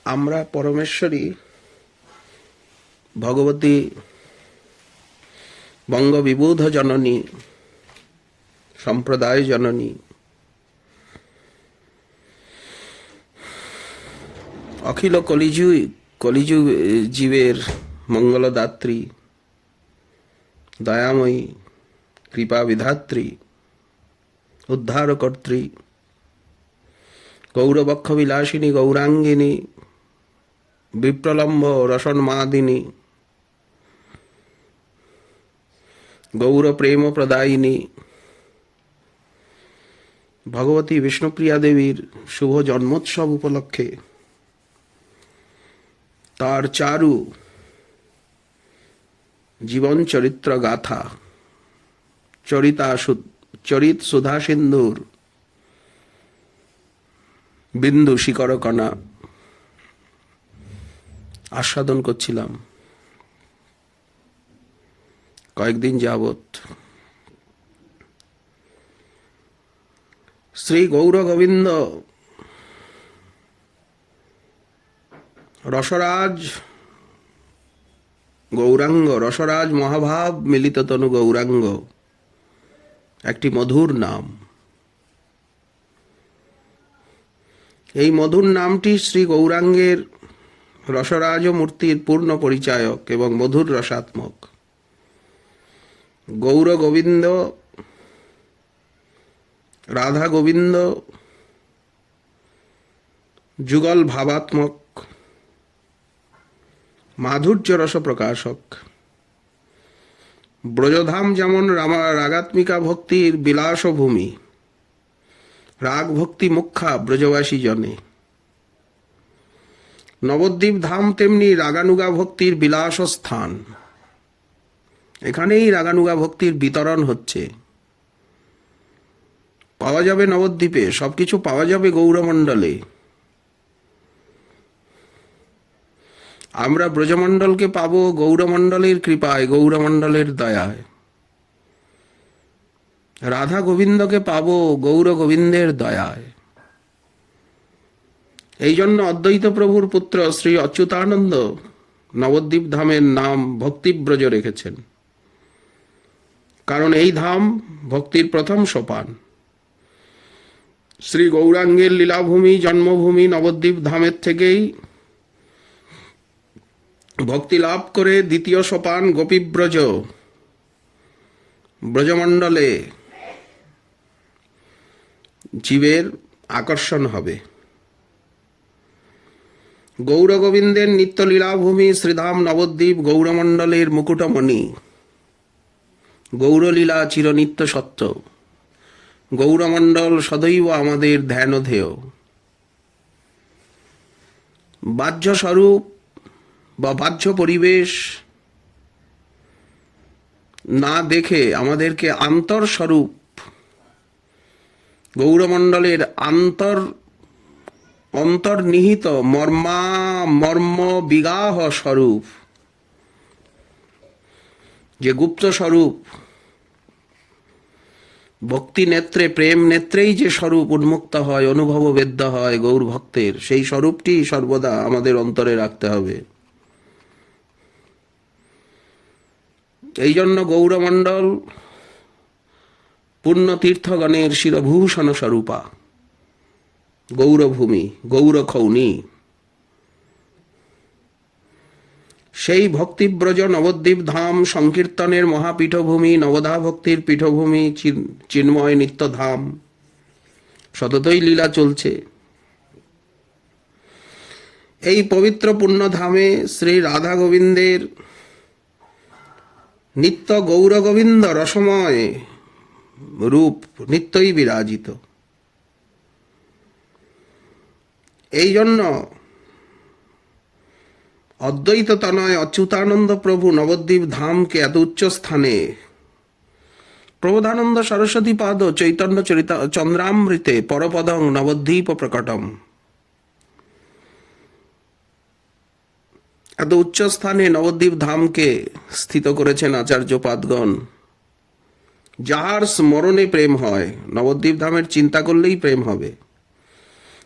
আমরা পরমেশ্বরী ভগবতী বঙ্গবিবুধ জননী, সম্প্রদায় জননী, অখিল কলিযু জীবের মঙ্গলদাত্রী, দয়াময়ী, কৃপা বিধাত্রী, উদ্ধারকর্ত্রী, গৌরবক্ষ বিলাসিনী, গৌরাঙ্গিনী, বিপ্রলম্ব রসন্মাদিনী, গৌর প্রেম প্রদায়িনী ভগবতী বিষ্ণুপ্রিয়া দেবীর শুভ জন্মোৎসব উপলক্ষে তার চারু জীবন চরিত্র গাথা চরিত সুধা সিন্ধুর বিন্দু শিকরকণা আস্বাদন করছিলাম কয়েকদিন যাবৎ। শ্রী গৌর গোবিন্দ রসরাজ গৌরাঙ্গ, রসরাজ মহাভাব মিলিত তনু গৌরাঙ্গ একটি মধুর নাম। এই মধুর নামটি শ্রী গৌরাঙ্গের রসরাজ মূর্তির পূর্ণ পরিচায়ক এবং মধুর রসাত্মক। গৌর গোবিন্দ, রাধা গোবিন্দ যুগল ভাবাত্মক, মাধুর্য রস প্রকাশক। ব্রজধাম যেমন রাগাত্মিকা ভক্তির বিলাস ভূমি, রাগ ভক্তি মুখ্যা ব্রজবাসী জনে, নবদ্বীপ ধাম তেমনি রাগানুগা ভক্তির বিলাস স্থান। এখানেই রাগানুগা ভক্তির বিতরণ হচ্ছে। পাওয়া যাবে নবদ্বীপে, সবকিছু পাওয়া যাবে গৌরমণ্ডলে। আমরা ব্রজমণ্ডলকে পাবো গৌরমণ্ডলের কৃপায়, গৌরমণ্ডলের দয়ায়। রাধা গোবিন্দকে পাবো গৌর গোবিন্দের দয়ায়। এই জন্য অদ্বৈত প্রভুর পুত্র শ্রী অচ্যুতানন্দ নবদ্বীপ ধামের নাম ভক্তিব্রজ রেখেছেন, কারণ এই ধাম ভক্তির প্রথম সোপান। শ্রী গৌরাঙ্গের লীলাভূমি, জন্মভূমি নবদ্বীপ ধামের থেকেই ভক্তি লাভ করে দ্বিতীয় সোপান গোপীব্রজ, ব্রজমণ্ডলে জীবের আকর্ষণ হবে। গৌর গোবিন্দের নিত্য লীলাভূমি শ্রীধাম নবদ্বীপ গৌরমণ্ডলের মুকুটমণি। গৌরলীলা চিরনিত্য সত্য, গৌরমণ্ডল সদৈব আমাদের ধ্যানধেয়। বাহ্য স্বরূপ বা বাহ্য পরিবেশ না দেখে আমাদেরকে আন্তরস্বরূপ, গৌরমণ্ডলের অন্তর্নিহিত মর্ম বিগাহ স্বরূপ, যে গুপ্ত স্বরূপ, ভক্তি নেত্রে, প্রেম নেত্রেই যে স্বরূপ উন্মুক্ত হয়, অনুভব বেদ্য হয় গৌর ভক্তের, সেই স্বরূপটি সর্বদা আমাদের অন্তরে রাখতে হবে। এই জন্য গৌরমণ্ডল পুণ্যতীর্থগণের শিরভূষণ স্বরূপা, গৌরভূমি, গৌরখৌনি। সেই ভক্তিব্রজ নবদ্বীপ ধাম সংকীর্তনের মহাপীঠভূমি, নবধা ভক্তির পীঠভূমি, চিন্ময় নিত্যধাম। সততই লীলা চলছে। এই পবিত্র পুণ্যধামে শ্রী রাধা গোবিন্দের নিত্য গৌর গোবিন্দ রসময় রূপ নিত্যই বিরাজিত। এই জন্য অদ্বৈত তনয় অচ্যুতানন্দ প্রভু নবদ্বীপ ধামকে এত উচ্চ স্থানে, প্রবোধানন্দ সরস্বতী পাদ চৈতন্য চন্দ্রামৃতে পরপদং নবদ্বীপ প্রকটম, এত উচ্চ স্থানে নবদ্বীপ ধামকে স্থিত করেছেন আচার্য পাদগণ। যাহার স্মরণে প্রেম হয়, নবদ্বীপ ধামের চিন্তা করলেই প্রেম হবে।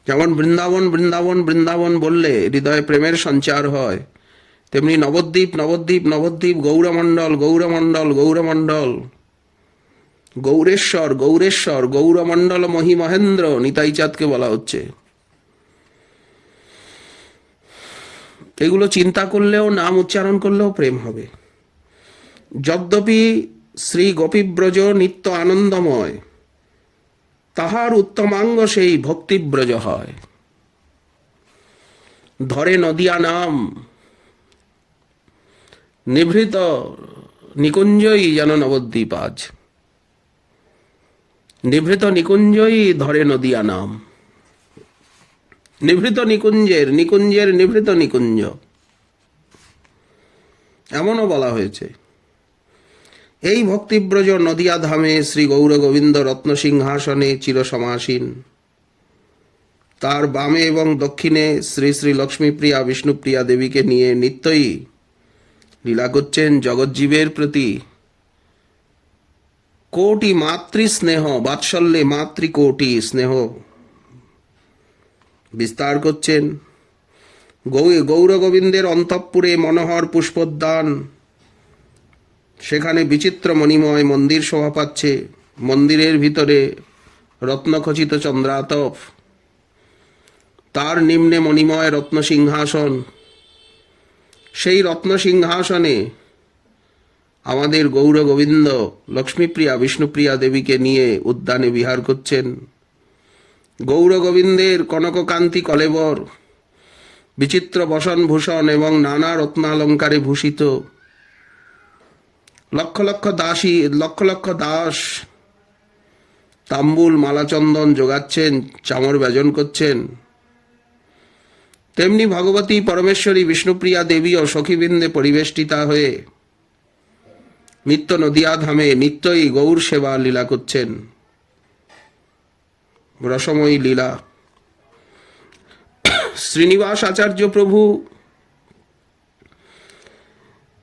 যেমন বৃন্দাবন বৃন্দাবন বৃন্দাবন বললে হৃদয়ে প্রেমের সঞ্চার হয়, তেমনি নবদ্বীপ নবদ্বীপ নবদ্বীপ, গৌরমণ্ডল গৌরমণ্ডল গৌরমণ্ডল, গৌরেশ্বর গৌরেশ্বর, গৌরমণ্ডল মহি মহেন্দ্র, নিতাই চাঁদকে বলা হচ্ছে। এগুলো চিন্তা করলেও, নাম উচ্চারণ করলেও প্রেম হবে। যদ্যপি শ্রী গোপীব্রজ নিত্য আনন্দময়, তাহার উত্তমাঙ্গ সেই ভক্তিব্রজ হয়। ধরে নদিয়া নাম, নিভৃত নিকুঞ্জই যেন নবদ্বীপ আজ। নিভৃত নিকুঞ্জই ধরে নদিয়া নাম, নিভৃত নিকুঞ্জের, নিকুঞ্জের নিভৃত নিকুঞ্জ, এমনও বলা হয়েছে। এই ভক্তিব্রজ নদিয়া ধামে শ্রী গৌর গোবিন্দ রত্ন সিংহাসনে চিরসমাসীন। তার বামে এবং দক্ষিণে শ্রী শ্রী লক্ষ্মীপ্রিয়া বিষ্ণুপ্রিয়া দেবীকে নিয়ে নিত্যই লীলা করছেন জগজ্জীবের প্রতি কোটি মাতৃ স্নেহ বাৎসল্যে, মাতৃকোটি স্নেহ বিস্তার করছেন। গৌর গোবিন্দের অন্তঃপুরে মনোহর পুষ্পোদ্যান, সেখানে বিচিত্র মণিময় মন্দির শোভা পাচ্ছে। মন্দিরের ভিতরে রত্নখচিত চন্দ্রাতপ, তার নিম্নে মণিময় রত্ন সিংহাসন। সেই রত্ন সিংহাসনে আমাদের গৌর গোবিন্দ লক্ষ্মীপ্রিয়া বিষ্ণুপ্রিয়া দেবীকে নিয়ে উদ্যানে বিহার করছেন। গৌর গোবিন্দের কনককান্তি কলেবর, বিচিত্র বসন ভূষণ এবং নানা রত্নালঙ্কারে ভূষিত। লক্ষ লক্ষ দাসী, লক্ষ লক্ষ দাস তাম্বুল মালাচন্দন যোগাচ্ছেন, চামর ব্যজন করছেন। তেমনি ভগবতী পরমেশ্বরী বিষ্ণুপ্রিয়া দেবী ও সখীবৃন্দে পরিবেষ্টিতা হয়ে নিত্য নদিয়া ধামে নিত্যই গৌর সেবা লীলা করছেন। রসময়ী লীলা। শ্রীনিবাস আচার্য প্রভু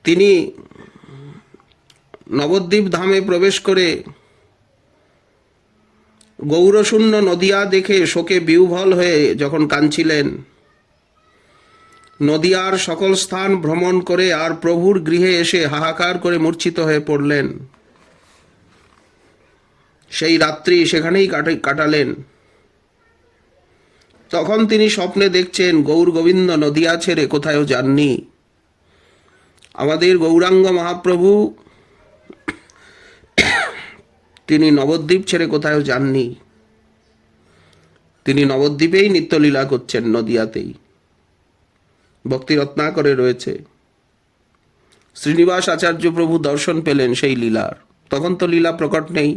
তিনি নবদ্বীপ ধামে প্রবেশ করে গৌরশূন্য নদিয়া দেখে শোকে বিহ্বল হয়ে যখন কাঁদছিলেন, নদিয়ার সকল স্থান ভ্রমণ করে আর প্রভুর গৃহে এসে হাহাকার করে মূর্ছিত হয়ে পড়লেন। সেই রাত্রি সেখানেই কাটালেন। তখন তিনি স্বপ্নে দেখছেন গৌর গোবিন্দ নদিয়া ছেড়ে কোথাও যাননি। আমাদের গৌরাঙ্গ মহাপ্রভু তিনি নবদ্বীপ ছেড়ে কোথাও যাননি, তিনি নবদ্বীপেই নিত্যলীলা করছেন, নদিয়াতেই ভক্তি রত্নাকরে রয়েছে। শ্রীনিবাস আচার্য প্রভু দর্শন পেলেন সেই লীলার। তখন তো লীলা প্রকট নেই।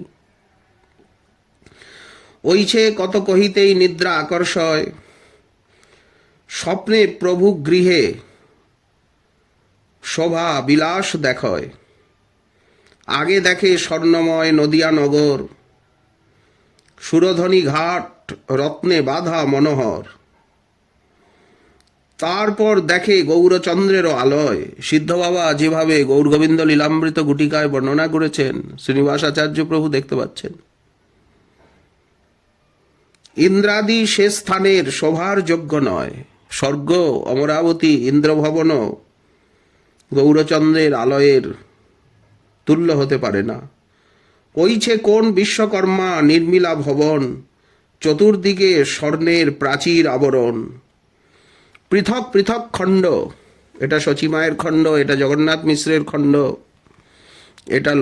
ওইছে কত কহিতেই নিদ্রা আকর্ষয়, স্বপ্নে প্রভু গৃহে শোভা বিলাস দেখয়। আগে দেখে স্বর্ণময় নদিয়া নগর, সুরধ্বনি ঘাট রত্নে বাঁধা মনোহর। তারপর দেখে গৌরচন্দ্রেরও আলয়। সিদ্ধ বাবা যেভাবে গৌরগোবিন্দ লীলামৃত গুটিকায় বর্ণনা করেছেন, শ্রীনিবাস আচার্য প্রভু দেখতে পাচ্ছেন। ইন্দ্রাদি সে স্থানের শোভার যোগ্য নয়। স্বর্গ, অমরাবতী, ইন্দ্রভবন গৌরচন্দ্রের আলয়ের তুল্য হতে পারে না। ওইছে কোন বিশ্বকর্মা নির্মিলা ভবন, চতুর্দিকে স্বর্ণের প্রাচীর আবরণ। পৃথক পৃথক খণ্ড, এটা শচীমায়ের খণ্ড, এটা জগন্নাথ মিশ্রের খণ্ড, এটা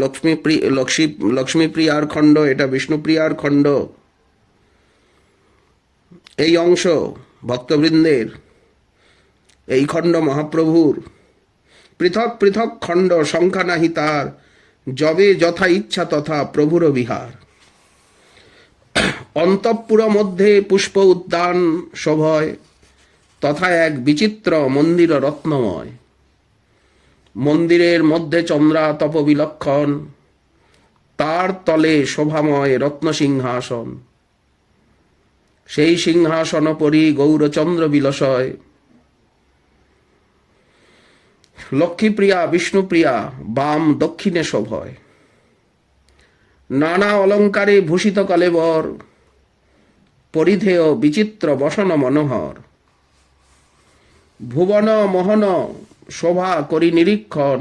লক্ষ্মীপ্রিয়ার খণ্ড, এটা বিষ্ণুপ্রিয়ার খণ্ড। এই অংশ ভক্তবৃন্দের, এই খণ্ড মহাপ্রভুর। পৃথক পৃথক খণ্ড সংখ্যা নাহি তার, যবে যথা ইচ্ছা তথা প্রভুর বিহার। অন্তঃপুর মধ্যে পুষ্প উদ্যান শোভয়, তথা এক বিচিত্র মন্দির রত্নময়। মন্দিরের মধ্যে চন্দ্রাতপ বিলক্ষণ, তার তলে শোভাময় রত্ন সিংহাসন। সেই সিংহাসন পরি গৌরচন্দ্র বিলসয়। লক্ষ্মীপ্রিয়া বিষ্ণুপ্রিয়া বাম দক্ষিণে শোভয়। নানা অলঙ্কারে ভূষিত কলেবর, পরিধেয় বিচিত্র বসন মনোহর, ভুবন মোহন শোভা করি নিরীক্ষণ,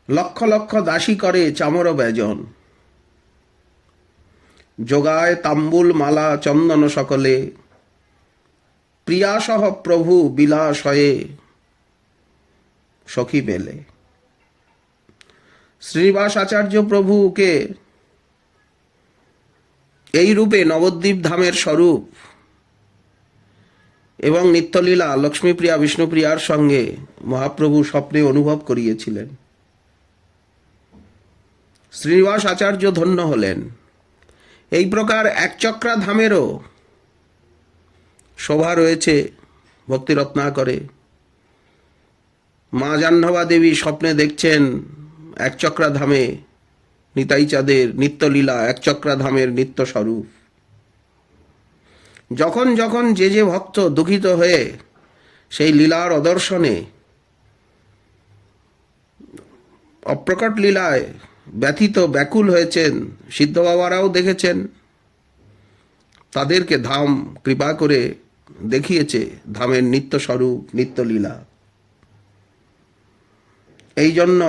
লক্ষ লক্ষ দাসী করে চামর ব্যজন, যোগায় তাম্বুল মালা চন্দন সকলে, প্রিয়াসহ প্রভু বিলাস হয়ে সখী মেলে। শ্রীনিবাস আচার্য প্রভুকে এই রূপে নবদ্বীপ ধামের স্বরূপ এবং নিত্যলীলা লক্ষ্মীপ্রিয়া বিষ্ণুপ্রিয়ার সঙ্গে মহাপ্রভু স্বপ্নে অনুভব করিয়েছিলেন। শ্রীনিবাস আচার্য ধন্য হলেন। এই প্রকার একচক্রা ধামেরও শোভা রয়েছে ভক্তি রত্নাকরে। মা জাহ্নবা দেবী স্বপ্নে দেখছেন একচক্রা ধামে নিতাই চাঁদের নিত্যলীলা, একচক্রা ধামের নিত্য স্বরূপ। যখন যখন যে যে ভক্ত দুঃখিত হয়ে সেই লীলার অদর্শনে অপ্রকট লীলায় ব্যথিত ব্যাকুল হয়েছেন, সিদ্ধ বাবারাও দেখেছেন, তাদেরকে ধাম কৃপা করে দেখিয়েছে ধামের নিত্য স্বরূপ, নিত্য লীলা। এই জন্য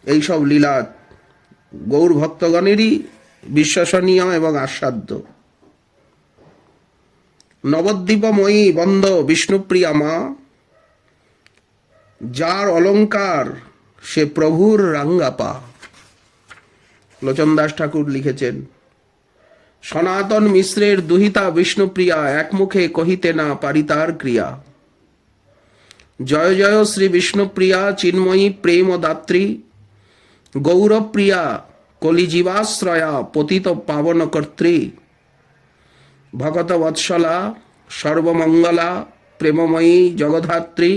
এইসব লীলা গৌর ভক্তগণেরই বিশ্বসনীয় এবং আস্বাদ্য। নবদ্বীপময়ী বন্দ বিষ্ণুপ্রিয়া মা, যার অলঙ্কার সে প্রভুর রাঙ্গাপা। লোচন দাস ঠাকুর লিখেছেন, সনাতন মিশ্রের দুহিতা বিষ্ণুপ্রিয়া, একমুখে কহিতে না পারি তার ক্রিয়া। জয় জয় শ্রী বিষ্ণুপ্রিয়া চিন্ময়ী প্রেম দাত্রী, গৌরপ্রিয়া কলিজীবাশ্রয়া পতিত পাবন কর্ত্রী। ভগত বৎসলা সর্বমঙ্গলা প্রেমময়ী জগধাত্রী,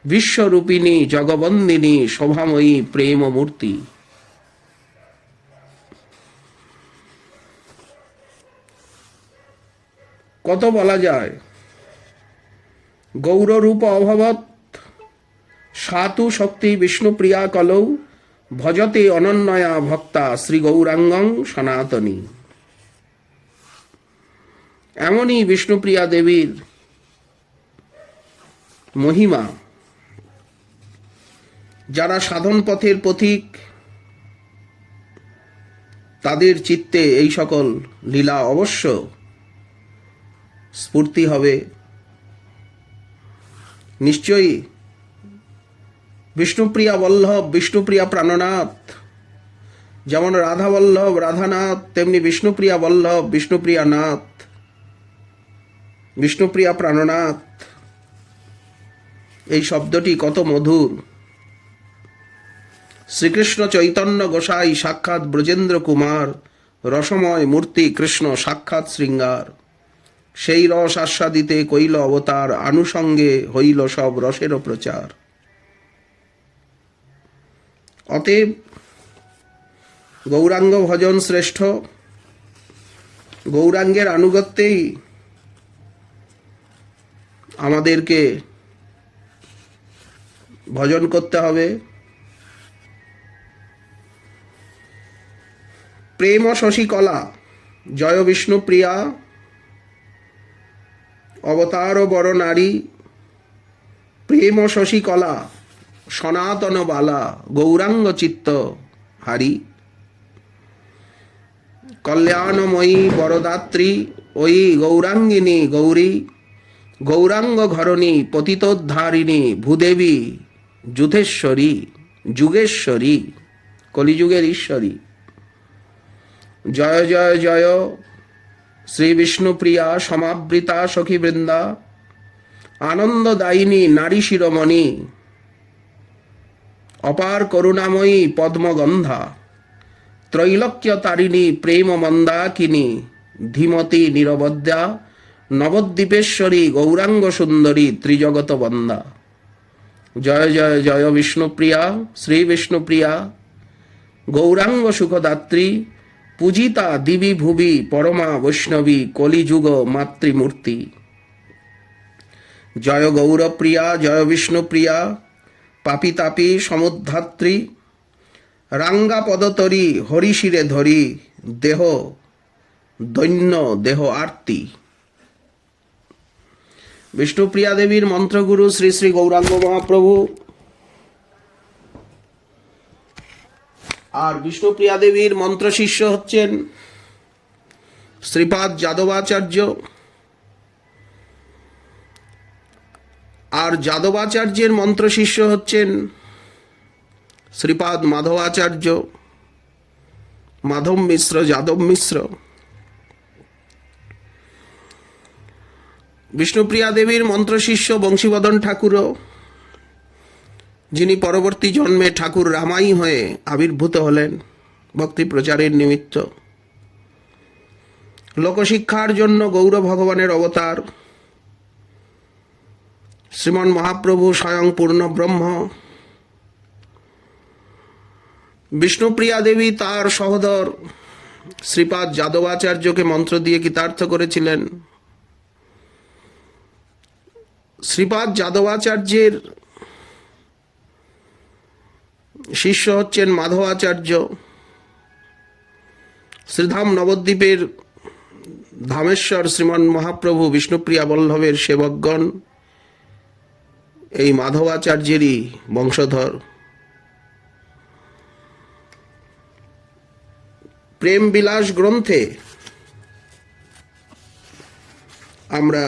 বিশ্বরূপিণী জগবন্দিনী শোভাময়ী প্রেম মূর্তি। কত বলা যায়। গৌররূপ অভবৎ সাতু শক্তি বিষ্ণুপ্রিয়া কলৌ, ভজতে অনন্যয়া ভক্তা শ্রী গৌরাঙ্গং সনাতনী। এমনই বিষ্ণুপ্রিয়া দেবীর মহিমা। যারা সাধন পথের পথিক, তাদের চিত্তে এই সকল লীলা অবশ্য স্ফূর্তি হবে। নিশ্চয়ই বিষ্ণুপ্রিয়া বল্লভ বিষ্ণুপ্রিয়া প্রাণনাথ, যেমন রাধা বল্লভ রাধানাথ, তেমনি বিষ্ণুপ্রিয়া বল্লভ বিষ্ণুপ্রিয়া নাথ, বিষ্ণুপ্রিয়া প্রাণনাথ। এই শব্দটি কত মধুর। শ্রীকৃষ্ণ চৈতন্য গোসাই সাক্ষাৎ ব্রজেন্দ্র কুমার, রসময় মূর্তি কৃষ্ণ সাক্ষাৎ শৃঙ্গার। সেই রস আস্বাদিতে কইল অবতার, আনুষঙ্গে হইল সব রসেরও প্রচার। অতএব গৌরাঙ্গ ভজন শ্রেষ্ঠ। গৌরাঙ্গের আনুগত্যেই আমাদেরকে ভজন করতে হবে। প্রেম শশীকলা জয় বিষ্ণুপ্রিয়া, অবতার বড় নারী। প্রেম শশীকলা সনাতন বালা, গৌরাঙ্গ চিত্ত হারি। কল্যাণময়ী বরদাত্রী ওই গৌরাঙ্গিনী গৌরী, গৌরাঙ্গ ঘরণী পতিতোদ্ধারিণী ভূদেবী যুধেশ্বরী যুগেশ্বরী, কলিযুগের ঈশ্বরী। জয় জয় জয় শ্রী বিষ্ণুপ্রিয়া সমাবৃতা সখীবৃন্দা, আনন্দদায়িনী নারী শিরোমণি, অপার করুণাময়ী পদ্মগন্ধা। ত্রৈলোক্য তারিণী প্রেম মন্দাকিনী, ধীমতী নিরবদ্যা নবদ্বীপেশ্বরী গৌরাঙ্গ সুন্দরী ত্রিজগত বন্দা। জয় জয় জয় বিষ্ণুপ্রিয়া শ্রী বিষ্ণুপ্রিয়া, গৌরাঙ্গ সুখদাত্রী, পূজিতা দিবি ভুবি পরমা বৈষ্ণবী, কলিযুগ মাতৃমূর্তি। জয় গৌরপ্রিয়া জয় বিষ্ণুপ্রিয়া, পাপি তাপি সমুদ্ধাত্রী, রাঙ্গা পদতরি হরিশিরে ধরি দেহ দৈন্য দেহ আরতি। বিষ্ণুপ্রিয়া দেবীর মন্ত্রগুরু শ্রী শ্রী গৌরাঙ্গ মহাপ্রভু আর বিষ্ণুপ্রিয়া দেবীর মন্ত্র শিষ্য হচ্ছেন শ্রীপাদ যাদবাচার্য। আর যাদবাচার্যের মন্ত্র শিষ্য হচ্ছেন শ্রীপাদ মাধবাচার্য, মাধব মিশ্র, যাদব মিশ্র। বিষ্ণুপ্রিয়া দেবীর মন্ত্র শিষ্য বংশীবদন ঠাকুরও, যিনি পরবর্তী জন্মে ঠাকুর রামাই হয়ে আবির্ভূত হলেন ভক্তি প্রচারের নিমিত্ত। লোকশিক্ষার জন্য গৌর ভগবানের অবতার শ্রীমন মহাপ্রভু স্বয়ং পূর্ণ ব্রহ্ম। বিষ্ণুপ্রিয়া দেবী তার সহোদর শ্রীপাদ যাদবাচার্যকে মন্ত্র দিয়ে কৃতার্থ করেছিলেন। শ্রীপাদ যাদবাচার্যের শিষ্য হচ্ছেন মাধবাচার্য। শ্রীধাম নবদ্বীপের ধামেশ্বর শ্রীমন মহাপ্রভু বিষ্ণুপ্রিয়া বল্লভের সেবকগণ এই মাধবাচার্যেরই বংশধর। প্রেম বিলাস গ্রন্থে আমরা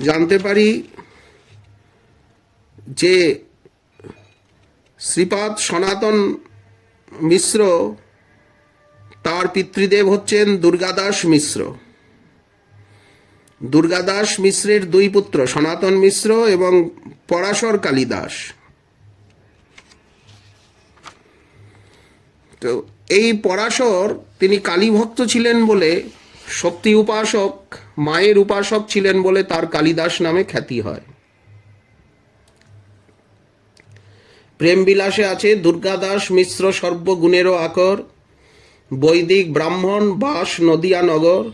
জানতে পারি যে শ্রীপাদ সনাতন মিশ্র তার পিতৃদেব হচ্ছেন দুর্গাদাস মিশ্র। দুর্গাদাস মিশ্রের দুই পুত্র সনাতন মিশ্র এবং পরাশর কালিদাস। তো এই পরাশর তিনি কালী ভক্ত ছিলেন বলে, শক্তি উপাসক, মায়ের উপাসক ছিলেন বলে তার কালিদাস নামে খ্যাতি হয়। প্রেম বিলাসে আছে দুর্গাদাস মিশ্র সর্বগুণেরও আকর, বৈদিক ব্রাহ্মণ, বাস নদিয়া নগর।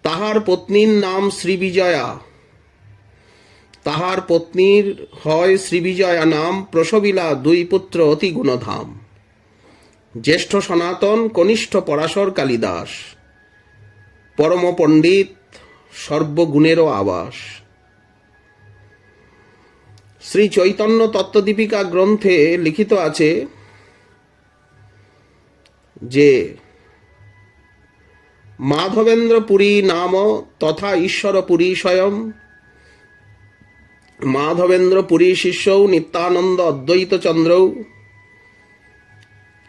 তাহার পত্নীর নাম শ্রীবিজয়া, তাহার পত্নীর হয় শ্রীবিজয়া নাম, প্রসবিলা দুই পুত্র অতি গুণধাম। জ্যেষ্ঠ সনাতন, কনিষ্ঠ পরাশর কালিদাস, পরম পণ্ডিত, সর্বগুণেরও আবাস। শ্রী চৈতন্য তত্ত্বদীপিকা গ্রন্থে লিখিত আছে যে মাধবেন্দ্র পুরী নাম তথা ঈশ্বর পুরী স্বয়ং, মাধবেন্দ্র পুরী শিষ্যৌ নিত্যানন্দ অদ্বৈত চন্দ্রৌ,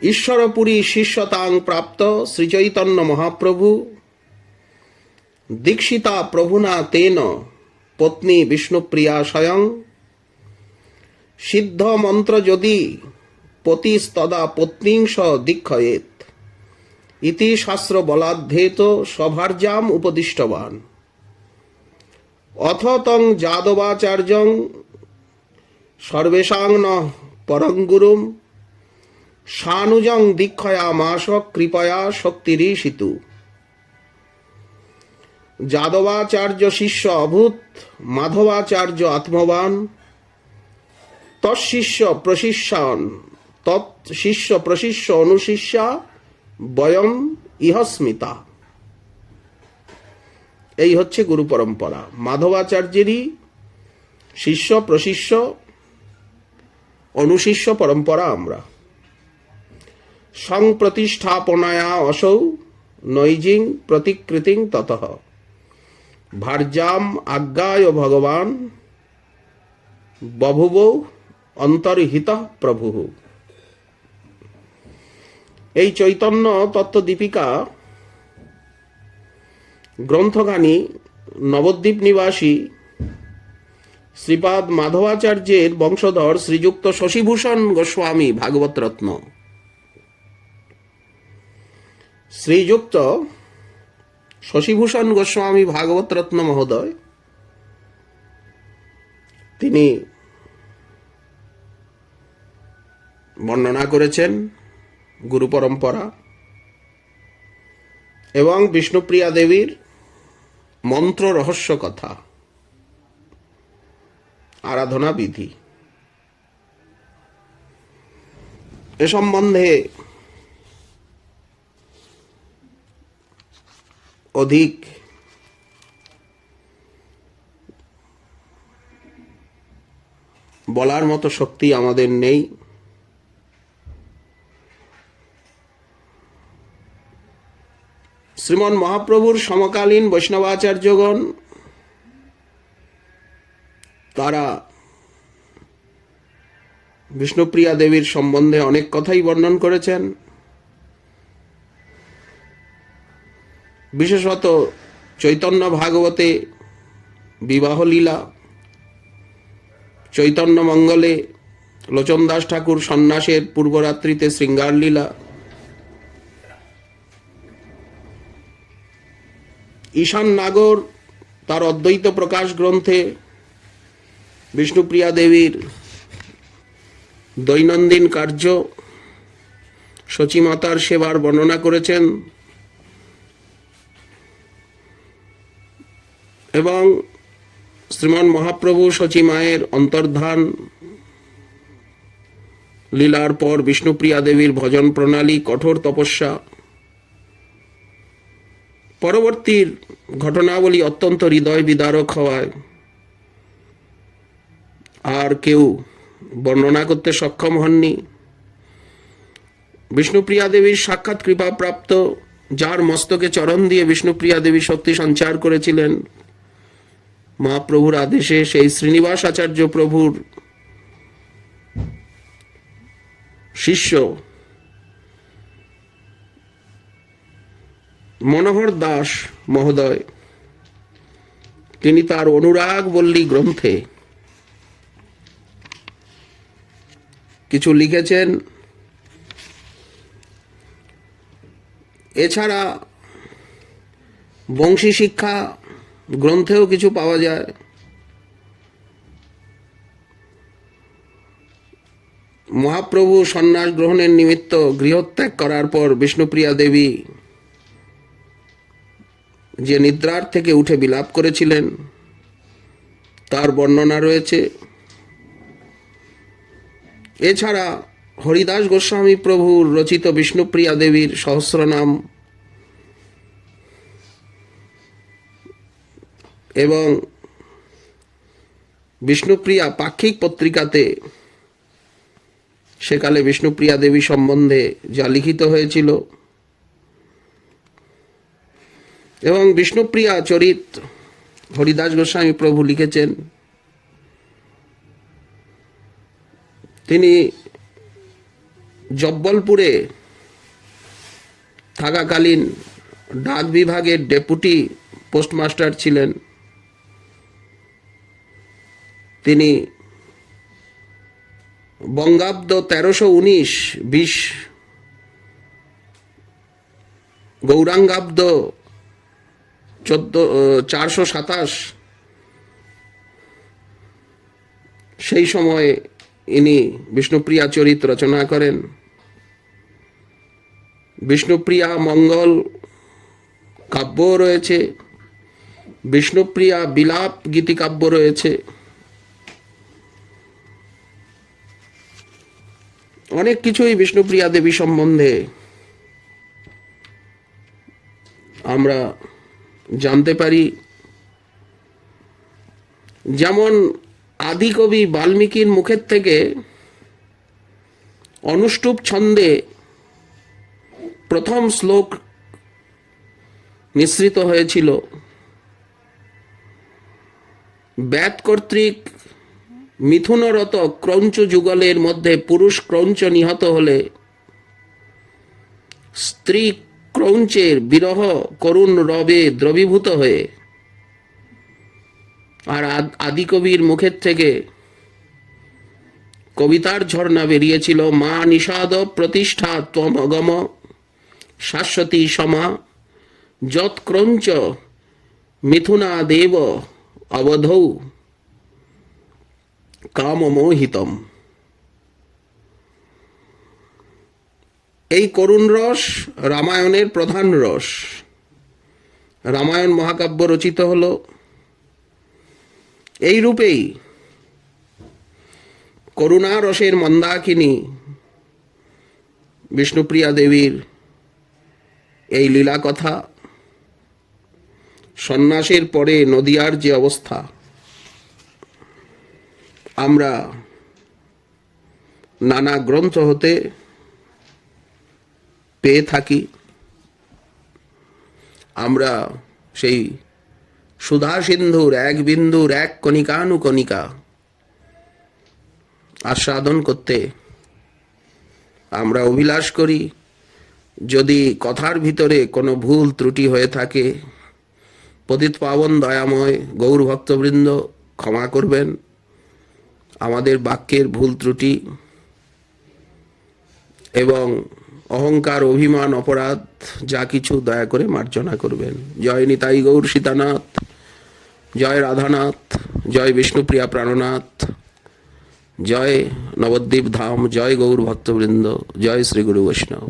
ঈশ্বরপুরী শিষ্যতাং প্রাপ্ত শ্রীচৈতন্য মহাপ্রভু, দীক্ষিতা প্রভুনা তেন পত্নী বিষ্ণুপ্রিয়া স্বয়ং, সিদ্ধ মন্ত্র যদি পতিস্তদা পত্নীংশ দীক্ষয়েত, ইতি শাস্ত্র বলাদ্ধেত সভার্যাম উপদিষ্টবান। অথ তং যাদবাচার্যং সর্বেষাং ন পরঙ্গুরুম, সানুজং দীক্ষয়ামাস কৃপয়া শক্তিরিষিতু। যাদবাচার্য শিষ্য অভূত, মাধবাচার্য আত্মবান, তৎশিষ্য প্রশিষ্যান, তৎশিষ্য প্রশিষ্য অনুশিষ্যা বয়ম ইহস্মিতা। এই হচ্ছে গুরু পরম্পরা। মাধবাচার্যেরই শিষ্য প্রশিষ্য অনুশিষ্য পরম্পরা আমরা। সংপ্রতিষ্ঠাপনায়া অসৌ নৈজিং প্রতিকৃতিং ততঃ, ভার্যাম আজ্ঞায় ভগবান বভুব অন্তর্হিত প্রভু। এই চৈতন্য তত্ত্বদীপিকা গ্রন্থখানি নবদ্বীপ নিবাসী শ্রীপাদ মাধবাচার্যের বংশধর শ্রীযুক্ত শশীভূষণ গোস্বামী ভাগবত রত্ন, শ্রীযুক্ত শশীভূষণ গোস্বামী ভাগবত রত্ন মহোদয়, তিনি বর্ণনা করেছেন গুরু পরম্পরা এবং বিষ্ণুপ্রিয়া দেবীর মন্ত্র রহস্য কথা। আরাধনা বিধি। এ সম্বন্ধে অধিক বলার মতো শক্তি আমাদের নেই। শ্রীমন মহাপ্রভুর সমকালীন বৈষ্ণবাচার্যগণ তারা বিষ্ণুপ্রিয়া দেবীর সম্বন্ধে অনেক কথাই বর্ণন করেছেন। বিশেষত চৈতন্য ভাগবতে বিবাহ লীলা, চৈতন্য মঙ্গলে লোচনদাস ঠাকুর সন্ন্যাসের পূর্বরাত্রিতে শৃঙ্গার লীলা, ঈশান নাগর তার অদ্বৈত প্রকাশ গ্রন্থে বিষ্ণুপ্রিয়া দেবীর দৈনন্দিন কার্য, সচিমাতার সেবার বর্ণনা করেছেন এবং শ্রীমন মহাপ্রভু সচিমায়ের অন্তর্ধান লীলার পর বিষ্ণুপ্রিয়া দেবীর ভজন প্রণালী, কঠোর তপস্যা, পরবর্তীর ঘটনাবলী অত্যন্ত হৃদয় বিদারক হওয়ায় আর কেউ বর্ণনা করতে সক্ষম হননি। বিষ্ণুপ্রিয়া দেবীর সাক্ষাৎ কৃপাপ্রাপ্ত, যার মস্তকে চরণ দিয়ে বিষ্ণুপ্রিয়া দেবী শক্তি সঞ্চার করেছিলেন মহাপ্রভুর আদেশে, সেই শ্রীনিবাস আচার্য প্রভুর শিষ্য মনোহর দাস মহোদয়, তিনি তার অনুরাগ বল্লী গ্রন্থে কিছু লিখেছেন। এছাড়া বংশী শিক্ষা গ্রন্থেও কিছু পাওয়া যায়। মহাপ্রভু সন্ন্যাস গ্রহণের নিমিত্ত গৃহত্যাগ করার পর বিষ্ণুপ্রিয়া দেবী যে নিদ্রার থেকে উঠে বিলাপ করেছিলেন তার বর্ণনা রয়েছে। এছাড়া হরিদাস গোস্বামী প্রভুর রচিত বিষ্ণুপ্রিয়া দেবীর সহস্রনাম এবং বিষ্ণুপ্রিয়া পাক্ষিক পত্রিকাতে সেকালে বিষ্ণুপ্রিয়া দেবী সম্বন্ধে যা লিখিত হয়েছিল এবং বিষ্ণুপ্রিয়া চরিত হরিদাস গোস্বামী প্রভু লিখেছেন। তিনি জব্বলপুরে থাকাকালীন ডাক বিভাগের ডেপুটি পোস্টমাস্টার ছিলেন। তিনি বঙ্গাব্দ 1319-20 গৌরাঙ্গাব্দ 427 সেই সময়ে ইনি বিষ্ণুপ্রিয়া চরিত রচনা করেন। বিষ্ণুপ্রিয়া মঙ্গল কাব্য রয়েছে, বিষ্ণুপ্রিয়া বিলাপ গীতিকাব্য রয়েছে। অনেক কিছুই বিষ্ণুপ্রিয়া দেবী সম্বন্ধে আমরা জানতে পারি। যেমন আদিকবি বাল্মীকির মুখের থেকে অনুষ্টুপ ছন্দে প্রথম শ্লোক নিঃসৃত হয়েছিল। ব্যাত কর্তৃক মিথুনরত ক্রৌঞ্চ যুগলের মধ্যে পুরুষ ক্রৌঞ্চ নিহত হলে স্ত্রী ক্রৌঞ্চের বিরহ করুণ রবে দ্রবীভূত হয়ে, আর আদিকবির মুখের থেকে কবিতার ঝর্ণা বেরিয়েছিল। মা নিষাদ প্রতিষ্ঠা ত্বমগম শাশ্বতী সমা যৎ ক্রৌঞ্চ মিথুনাদেব অবধৌ কামমোহিতম। এই করুণ রস রামায়ণের প্রধান রস। রামায়ণ মহাকাব্য রচিত হল এই রূপেই করুণা রসের মন্দাকিনী বিষ্ণুপ্রিয়া দেবীর এই লীলা কথা, সন্ন্যাসের পরে নদিয়ার যে অবস্থা আমরা নানা গ্রন্থ হতে পেয়ে থাকি। আমরা সেই সুধা সিন্ধুর এক বিন্দুর এক কণিকানুকণিকা আস্বাদন করতে আমরা অভিলাষ করি। যদি কথার ভিতরে কোনো ভুল ত্রুটি হয়ে থাকে, পতিত পাবন দয়াময় গৌর ভক্তবৃন্দ ক্ষমা করবেন। আমাদের বাক্যের ভুল ত্রুটি এবং অহংকার, অভিমান, অপরাধ যা কিছু দয়া করে মার্জনা করবেন। জয় নিতাই গৌর সীতানাথ, জয় রাধানাথ, জয় বিষ্ণুপ্রিয়া প্রাণনাথ, জয় নবদ্বীপ ধাম, জয় গৌর ভক্তবৃন্দ, জয় শ্রী গুরু বৈষ্ণব।